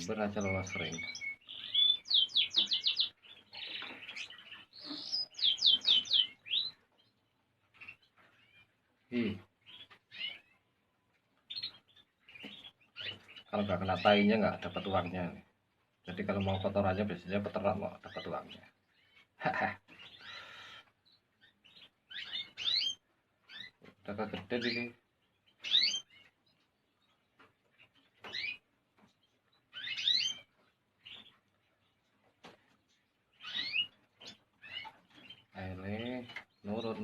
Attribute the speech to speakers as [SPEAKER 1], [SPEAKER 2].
[SPEAKER 1] beraja lolos sering. Kalau nggak kena tainya nggak dapat uangnya. Jadi kalau mau kotorannya biasanya peternak mau dapat uangnya. Udah gede ini. Ini nurut.